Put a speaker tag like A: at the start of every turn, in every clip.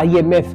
A: IMF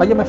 B: IMF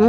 A: 2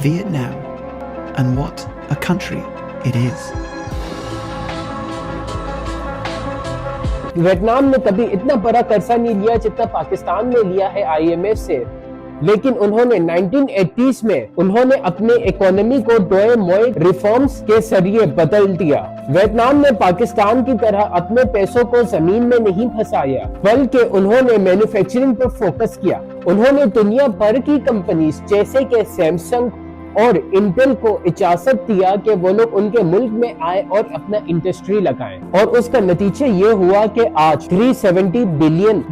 B: Vietnam and what a country it is.
A: Vietnam نے کبھی اتنا بڑا قرضہ نہیں لیا جتنا پاکستان نے لیا ہے IMF سے، لیکن انہوں نے 1980s میں انہوں نے اپنے اکانومی کو ڈوئے موئے ریفارمز کے ذریعے بدل دیا۔ ویتنام نے پاکستان کی طرح اپنے پیسوں کو زمین میں نہیں پھنسایا، بلکہ انہوں نے مینوفیکچرنگ پر فوکس کیا۔ انہوں نے دنیا بھر کی کمپنیز جیسے کہ سیمسنگ اور انٹل کو اجازت دیا کہ وہ لوگ ان کے ملک میں آئے اور اپنا انڈسٹری لگائیں، اور اس کا نتیجہ یہ ہوا کہ آج $370 بلین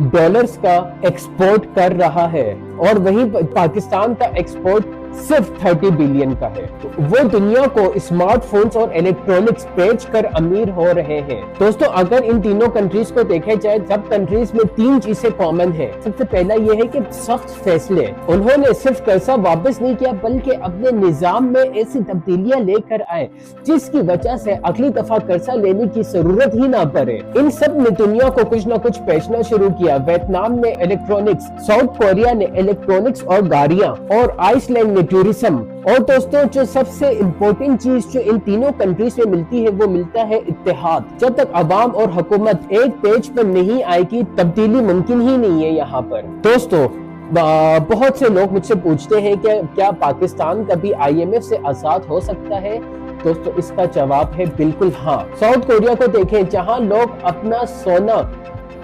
A: کا ایکسپورٹ کر رہا ہے، اور وہیں پاکستان کا ایکسپورٹ صرف 30 بلین کا ہے۔ وہ دنیا کو اسمارٹ فونز اور الیکٹرونکس بیچ کر امیر ہو رہے ہیں۔ دوستو اگر ان تینوں کنٹریز کو دیکھا جائے، سب کنٹریز میں 3 چیزیں کامن ہیں۔ سب سے پہلا یہ ہے کہ سخت فیصلے، انہوں نے صرف قرضہ واپس نہیں کیا بلکہ اپنے نظام میں ایسی تبدیلیاں لے کر آئے جس کی وجہ سے اگلی دفعہ قرضہ لینے کی ضرورت ہی نہ پڑے۔ ان سب نے دنیا کو کچھ نہ کچھ بیچنا شروع کیا۔ ویتنام نے الیکٹرونکس، ساؤتھ کوریا نے الیکٹرونکس اور گاڑیاں، اور آئس لینڈ نے ٹورزم۔ اور دوستوں جو سب سے امپورٹنٹ چیز جو ان تینوں کنٹریز میں ملتی ہے وہ ملتا ہے اتحاد۔ جب تک عوام اور حکومت ایک پیج پر نہیں آئے گی تبدیلی ممکن ہی نہیں ہے یہاں پر۔ دوستوں بہت سے لوگ مجھ سے پوچھتے ہیں کہ کیا پاکستان کبھی IMF سے آزاد ہو سکتا ہے؟ دوستو اس کا جواب ہے بالکل ہاں۔ ساؤتھ کوریا کو دیکھیں جہاں لوگ اپنا سونا،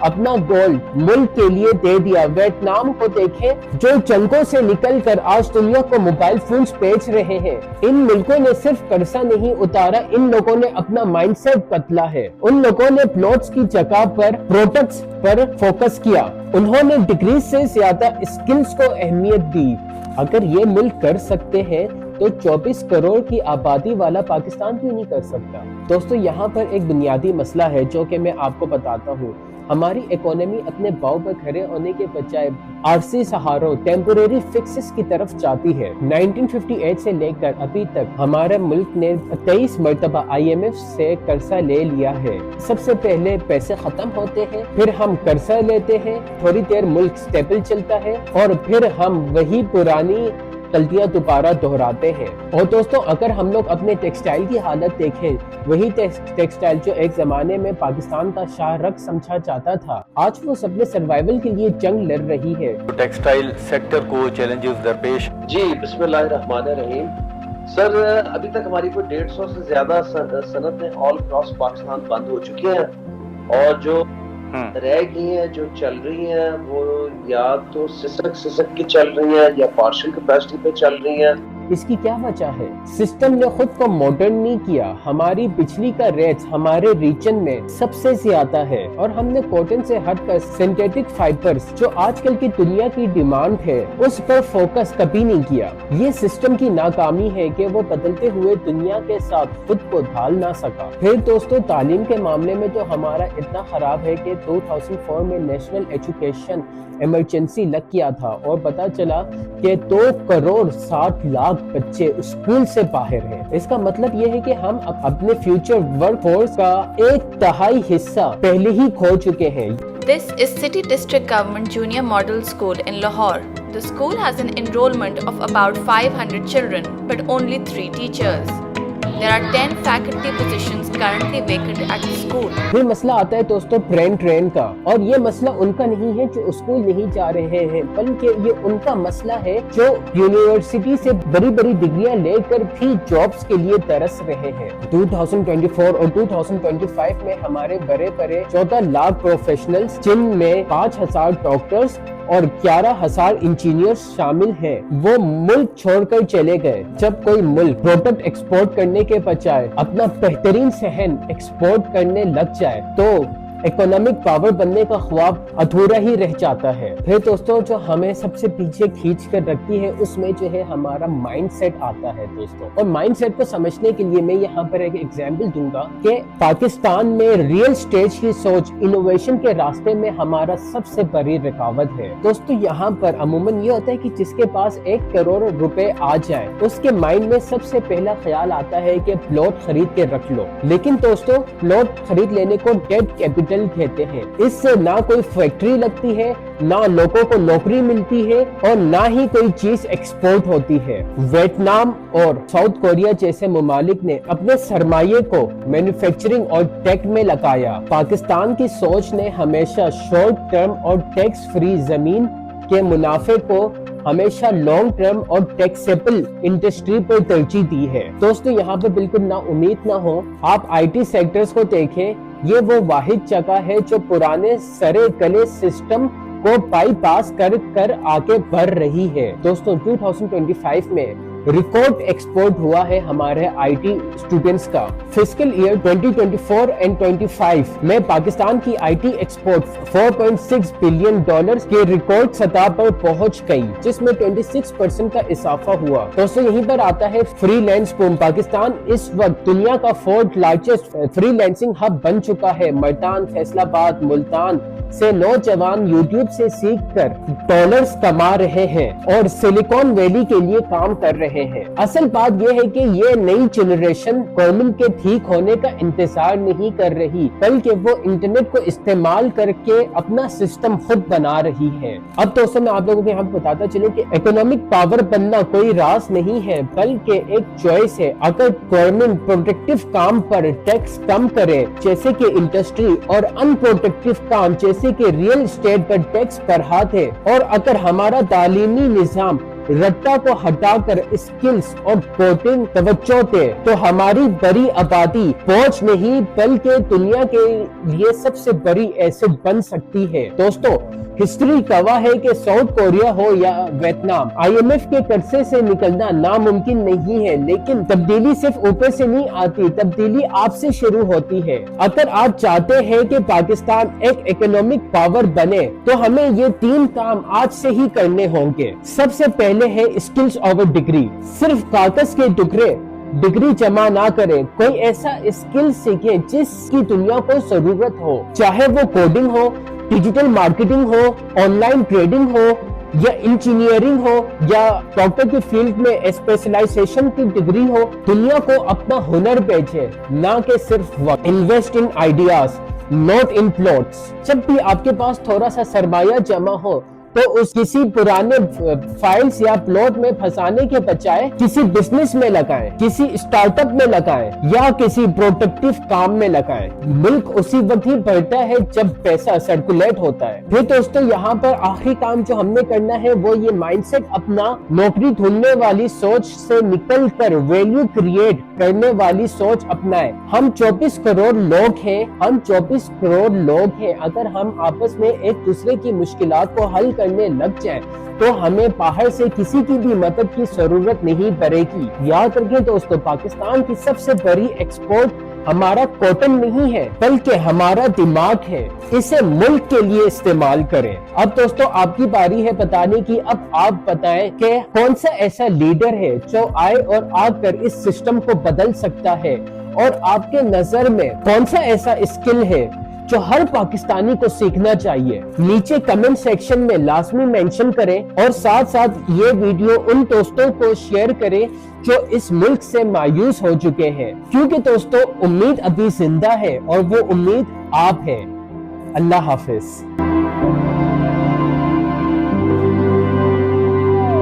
A: اپنا گولڈ ملک کے لیے دے دیا۔ ویتنام کو دیکھیں جو جنگوں سے نکل کر آج دنیا کو موبائل فونز بیچ رہے ہیں۔ ان ملکوں نے صرف قرضہ نہیں اتارا، ان لوگوں نے اپنا مائنڈ سیٹ بدلا ہے۔ ان لوگوں نے پلاٹس کی جگہ پر پروڈکٹس پر فوکس کیا۔ انہوں نے ڈگریز سے زیادہ اسکلز کو اہمیت دی۔ اگر یہ ملک کر سکتے ہیں تو 24 کروڑ کی آبادی والا پاکستان کیوں نہیں کر سکتا؟ دوستو یہاں پر ایک بنیادی مسئلہ ہے جو کہ میں آپ کو بتاتا ہوں۔ ہماری اکانومی اپنے پاؤں پر کھڑے ہونے کے بجائے عارضی سہاروں، ٹیمپریری فکسز کی طرف جاتی ہے۔ 1958 سے لے کر ابھی تک ہمارے ملک نے 23 مرتبہ IMF سے قرضہ لے لیا ہے۔ سب سے پہلے پیسے ختم ہوتے ہیں، پھر ہم قرضہ لیتے ہیں، تھوڑی دیر ملک سٹیبل چلتا ہے، اور پھر ہم وہی پرانی غلطیاں دوبارہ دہراتے ہیں۔ اور دوستوں اگر ہم لوگ اپنے ٹیکسٹائل کی حالت دیکھیں، وہی ٹیکسٹائل جو ایک زمانے میں پاکستان کا شاہ رگ سمجھا جاتا تھا، آج وہ سب نے سروائیول کے لیے جنگ لڑ رہی ہے۔
B: ٹیکسٹائل سیکٹر کو چیلنجز درپیش۔
C: جی بسم اللہ الرحمن الرحیم۔ سر ابھی تک ہماری کوئی 150 سے زیادہ صنعتیں آل اکراس پاکستان بند ہو چکی ہیں، اور جو رہ گئی ہیں جو چل رہی ہیں وہ یا تو سسک کی چل رہی ہیں یا پارشل کیپیسٹی پہ چل رہی ہیں۔
A: اس کی کیا وجہ ہے؟ سسٹم نے خود کو ماڈرن نہیں کیا۔ ہماری بجلی کا ریٹ ہمارے ریجن میں سب سے زیادہ ہے، اور ہم نے کاٹن سے ہٹ کر سنتھیٹک فائبرز جو آج کل کی دنیا کی ڈیمانڈ ہے اس پر فوکس کبھی نہیں کیا۔ یہ سسٹم کی ناکامی ہے کہ وہ بدلتے ہوئے دنیا کے ساتھ خود کو ڈھال نہ سکا۔ پھر دوستو تعلیم کے معاملے میں تو ہمارا اتنا خراب ہے کہ 2004 میں نیشنل ایجوکیشن ایمرجنسی لگ گیا تھا، اور پتا چلا کہ 2 کروڑ 60 لاکھ بچے اسکول سے باہر ہیں۔ اس کا مطلب یہ ہے کہ ہم اپنے فیوچر ورک فورس کا 1/3 حصہ پہلے ہی کھو چکے ہیں۔
D: This is City District Government Junior Model School in Lahore. The school has an enrollment of about 500 children, but only 3 teachers. There are 10 faculty positions currently vacant at the school.
A: پھر مسئلہ آتا ہے دوستو ٹرین کا، اور یہ مسئلہ ان کا نہیں ہے جو اسکول نہیں جا رہے ہیں، بلکہ یہ ان کا مسئلہ ہے جو یونیورسٹی سے بڑی بڑی ڈگریاں لے کر بھی جابز کے لیے ترس رہے ہیں۔ 2024 اور 2025 میں ہمارے بڑے 14 لاکھ پروفیشنلز، جن میں 5000 ڈاکٹرز اور 11,000 انجینئر شامل ہیں، وہ ملک چھوڑ کر چلے گئے۔ جب کوئی ملک پروڈکٹ ایکسپورٹ کرنے کے بجائے اپنا بہترین صحن ایکسپورٹ کرنے لگ جائے تو اکنامک پاور بننے کا خواب ادھورا ہی رہ جاتا ہے۔ پھر دوستوں جو ہمیں سب سے پیچھے کھینچ کر رکھتی ہے اس میں جو ہے ہمارا مائنڈ سیٹ آتا ہے دوستوں، اور مائنڈ سیٹ کو سمجھنے کے لیے میں یہاں پر ایک ایگزامپل دوں گا کہ پاکستان میں ریئل اسٹیٹ کی سوچ انوویشن کے راستے میں ہمارا سب سے بڑی رکاوٹ ہے۔ دوستوں یہاں پر عموماً یہ ہوتا ہے کہ جس کے پاس 1 کروڑ روپے آ جائے اس کے مائنڈ میں سب سے پہلا خیال آتا ہے کہ پلاٹ خرید کے رکھ لو، لیکن دوستوں پلاٹ خرید لینے کو ڈیٹ کیپٹل ڈیجیٹل کہتے ہیں. اس سے نہ کوئی فیکٹری لگتی ہے, نہ لوگوں کو نوکری ملتی ہے اور نہ ہی کوئی چیز ایکسپورٹ ہوتی ہے. ویتنام اور ساؤتھ کوریا جیسے ممالک نے اپنے سرمایے کو مینوفیکچرنگ اور ٹیک میں لگایا. پاکستان کی سوچ نے ہمیشہ شارٹ ٹرم اور ٹیکس فری زمین کے منافع کو ہمیشہ لانگ ٹرم اور ٹیکسیبل انڈسٹری پر ترجیح دی ہے. دوستو یہاں پہ بالکل نا امید نہ ہو, آپ آئی ٹی سیکٹرز کو دیکھیں, یہ وہ واحد جگہ ہے جو پرانے سرے کلے سسٹم کو بائی پاس کر آگے بڑھ رہی ہے. دوستو 2025 میں ریکارڈ ایکسپورٹ ہوا ہے ہمارے آئی ٹی اسٹوڈنٹس کا. فسکل ایئر 2024 and 25 میں پاکستان کی I T export 4.6 billion dollars کے ریکارڈ سطح پر پہنچ گئی, جس میں 26% کا اضافہ ہوا. دوستو یہیں پر آتا ہے فری لینس بوم. پاکستان اس وقت دنیا کا 4th largest freelancing hub بن چکا ہے. ملتان, فیصل آباد, ملتان سے نوجوان یوٹیوب سے سیکھ کر ڈالرز کما رہے ہیں اور سلیکون ویلی کے لیے کام کر رہے ہیں. اصل بات یہ ہے کہ یہ نئی جنریشن گورنمنٹ کے ٹھیک ہونے کا انتظار نہیں کر رہی, بلکہ وہ انٹرنیٹ کو استعمال کر کے اپنا سسٹم خود بنا رہی ہے. اب دوستوں میں آپ لوگوں کو یہاں بتاتا چلوں کہ اکنامک پاور بننا کوئی راز نہیں ہے, بلکہ ایک چوائس ہے. اگر گورنمنٹ پروڈکٹیو کام پر ٹیکس کم کرے جیسے کہ انڈسٹری, اور ان پروڈکٹیو کام جیسے کہ ریئل اسٹیٹ پر ٹیکس بڑھا دے, اور اگر ہمارا تعلیمی نظام رٹا کو ہٹا کر اسکلز اور کوڈنگ توجہ دے, تو ہماری بڑی آبادی بوجھ نہیں بلکہ دنیا کے لیے سب سے بڑی ایسٹ بن سکتی ہے. دوستو ہسٹری گواہ ہے کہ ساؤتھ کوریا ہو یا ویتنام, آئی ایم ایف کے قرضے سے نکلنا ناممکن نہیں ہے, لیکن تبدیلی صرف اوپر سے نہیں آتی, تبدیلی آپ سے شروع ہوتی ہے. اگر آپ چاہتے ہیں کہ پاکستان ایک اکنامک پاور بنے تو ہمیں یہ 3 کام آج سے ہی کرنے ہوں گے. سب سے پہلے ہے اسکلز اوور ڈگری. صرف کاغذ کے ٹکڑے ڈگری جمع نہ کریں, کوئی ایسا اسکل سیکھیں جس کی دنیا کو ضرورت ہو, چاہے وہ کوڈنگ ہو, ڈیجیٹل مارکیٹنگ ہو, آن لائن ٹریڈنگ ہو, یا انجینئرنگ ہو, یا ڈاکٹر کی فیلڈ میں اسپیشلائزیشن کی ڈگری ہو. دنیا کو اپنا ہنر بیچے, نہ کہ صرف وقت. Invest in ideas not in plots. جب بھی آپ کے پاس تھوڑا سا سرمایہ جمع ہو تو اس کسی پرانے فائلز یا پلاٹ میں پھنسانے کے بجائے کسی بزنس میں لگائیں, کسی اسٹارٹ اپ میں لگائیں, یا کسی پروڈکٹیو کام میں لگائیں. ملک اسی وقت ہی بڑھتا ہے جب پیسہ سرکولیٹ ہوتا ہے. پھر دوستو یہاں پر آخری کام جو ہم نے کرنا ہے وہ یہ مائنڈ سیٹ اپنا نوکری ڈھونڈنے والی سوچ سے نکل کر ویلیو کریٹ کرنے والی سوچ اپنائیں. ہم 24 کروڑ لوگ ہیں, اگر ہم آپس میں ایک دوسرے کی مشکلات کو حل کرنے لگ جائیں تو ہمیں باہر سے کسی کی بھی مدد کی ضرورت نہیں پڑے گی. یاد رکھیں دوستو, پاکستان کی سب سے بڑی ایکسپورٹ ہمارا کاٹن نہیں ہے بلکہ ہمارا دماغ ہے. اسے ملک کے لیے استعمال کریں. اب دوستو آپ کی باری ہے بتانے کی. اب آپ بتائیں کہ کون سا ایسا لیڈر ہے جو آئے اور آ کر اس سسٹم کو بدل سکتا ہے, اور آپ کے نظر میں کون سا ایسا اسکل ہے جو ہر پاکستانی کو سیکھنا چاہیے. نیچے کمنٹ سیکشن میں لازمی مینشن کریں, اور ساتھ ساتھ یہ ویڈیو ان دوستوں کو شیئر کریں جو اس ملک سے مایوس ہو چکے ہیں, کیونکہ دوستو امید ابھی زندہ ہے اور وہ امید آپ ہیں. اللہ حافظ.